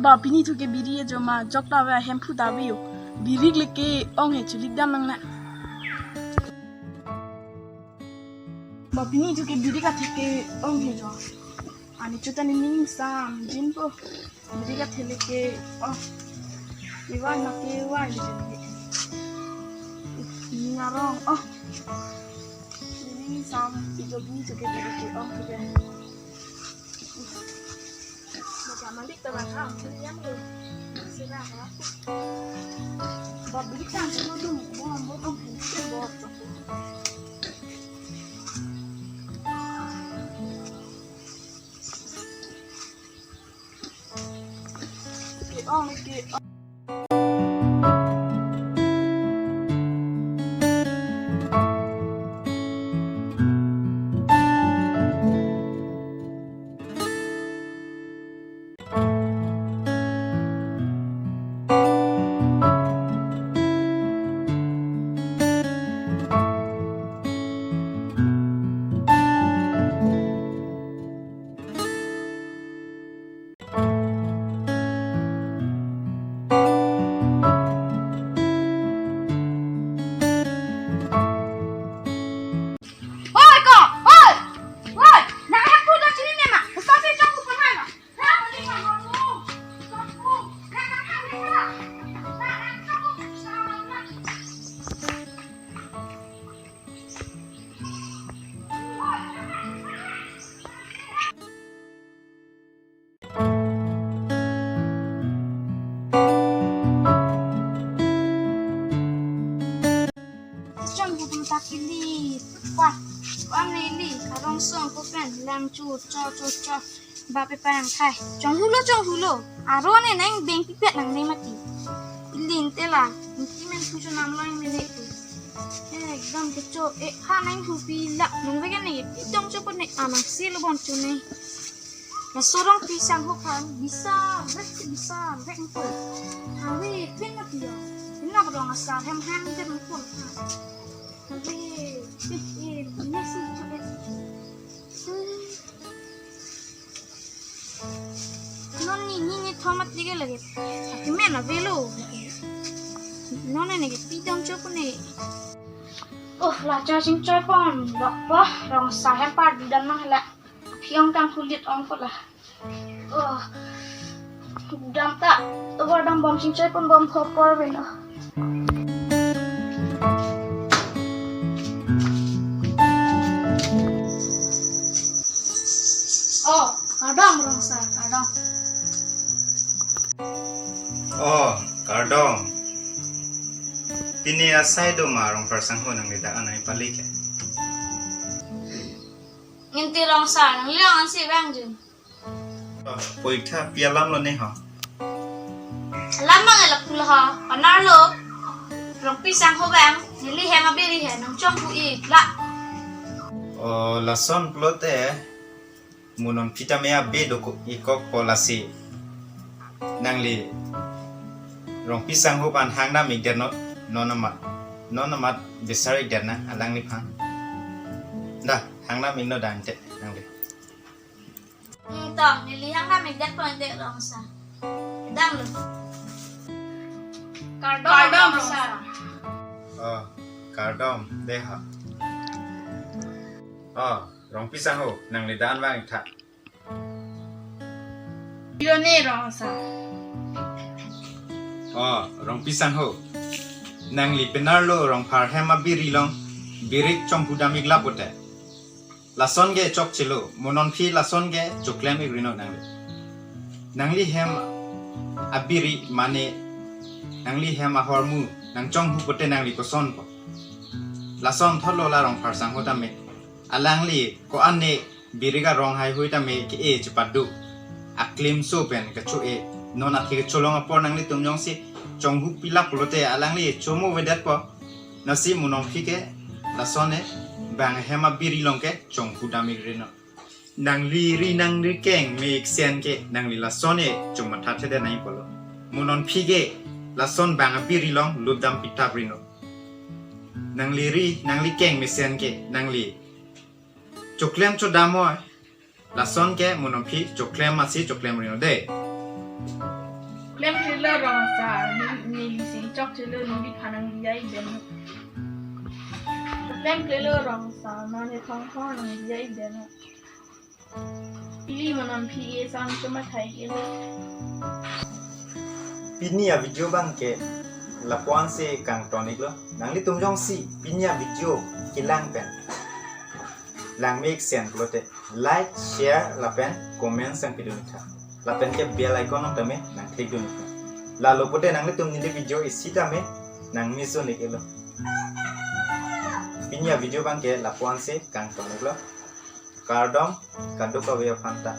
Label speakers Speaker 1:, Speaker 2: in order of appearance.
Speaker 1: ba pini tu ke biri jo ma jokta wa hempu da biyo biri leke ong he chulik dam nang na ba pini tu ke biri ka theke ong he jo ani chuta ni ning sam jin po biri ka thele ke iwa na ke wa ni ni ngarong ni sam ijo bini tu ke biri ke ong ke malik teman yang lu sila ka babili kan sa mo dum mo ang pinse bot ke takili wah ini karong song ko pen lam chu cho ba pe pang khai chong hulo aro ne nang beng pipet nang ne mati ilin tela ki men pu chu nam loi me ne ekdam ke cho ha nang hu pi la nung ve ne dong cho ne anang sil bon chu ne na sorong pisang ho kan bisa vek ko hawi pin na pia na bodong asa hem de ko Noni thomas dige lagi. Tapi mana velo. Noni nege pidang coba ne. Laca sing cepon. Apa? Rong saya pad dan mahla. Piang tang kulit ongkot lah. Dam tak. Tuh dam bom sing cepon bom kopor beno. Kadang rongsa, kadang.
Speaker 2: Kadang. Pini asai do marong persang ho nang lida anai palik.
Speaker 3: Nginti rongsa, nang liang si bang jun.
Speaker 2: Poika pialam lo ne ha.
Speaker 3: Lama ngelak pula ha, panar lo. Rong pisang ho bang, nili hema biri he, nang chong pu I la.
Speaker 2: Lason plote. Munon kita mea bedo ko ikok polasi nangli rong pisang ho pan hang na mi derno nonamat besar derna alang ni phang dah hang na mi no dante nangli
Speaker 3: tong nili hang na mi dak pon de rongsa dang lo kardom sa
Speaker 2: kardom deha rong pisang ho nang li dan wang tha
Speaker 1: Yo ne rongsa
Speaker 2: rong pisang ho nang li penarlo rong phar hema biri long birik chompu damik lapote lason ge chok chilo monon phi lason ge choklem igrino nangli hem abiri mane nangli hem ahormu nang chong hu pote nangli ko son po lason tholo la rong phar sang ho dame alangli ko anne biriga rong hai hui dame ke chpadu aklim so pen ka chu nona thi cholong apor nangli tumjong si chonghu pila pulote alangli chomo wedat po nasi munon phike lasone bang hema biri longke chonghu dame grino nangli keng me sen ke nangli lasone choma thathe de nai polo munon phige lason bang biri long ludam pitabrino nangli keng me sen ke nangli choklem cho damo lason ke munon phi choklem masi choklem rino de
Speaker 4: le rong sa ni li si chok che le ni phanang li yai ben lem le rong sa na ne thong thong nang li yai ben ili manan phi ye sang chuma thai ye
Speaker 2: pinia video bang ke lapuan se kang tonik lo nangli tumjong si pinia video kilang pen lang make sense lote like share lapen comment sang video nika lapen ke bell icon on tame nang click dun la lopote nangli tum ni video isi tame nang miso nikelo pinia video bang ke lapuan se kang tonik lo kardom kadok ka we phanta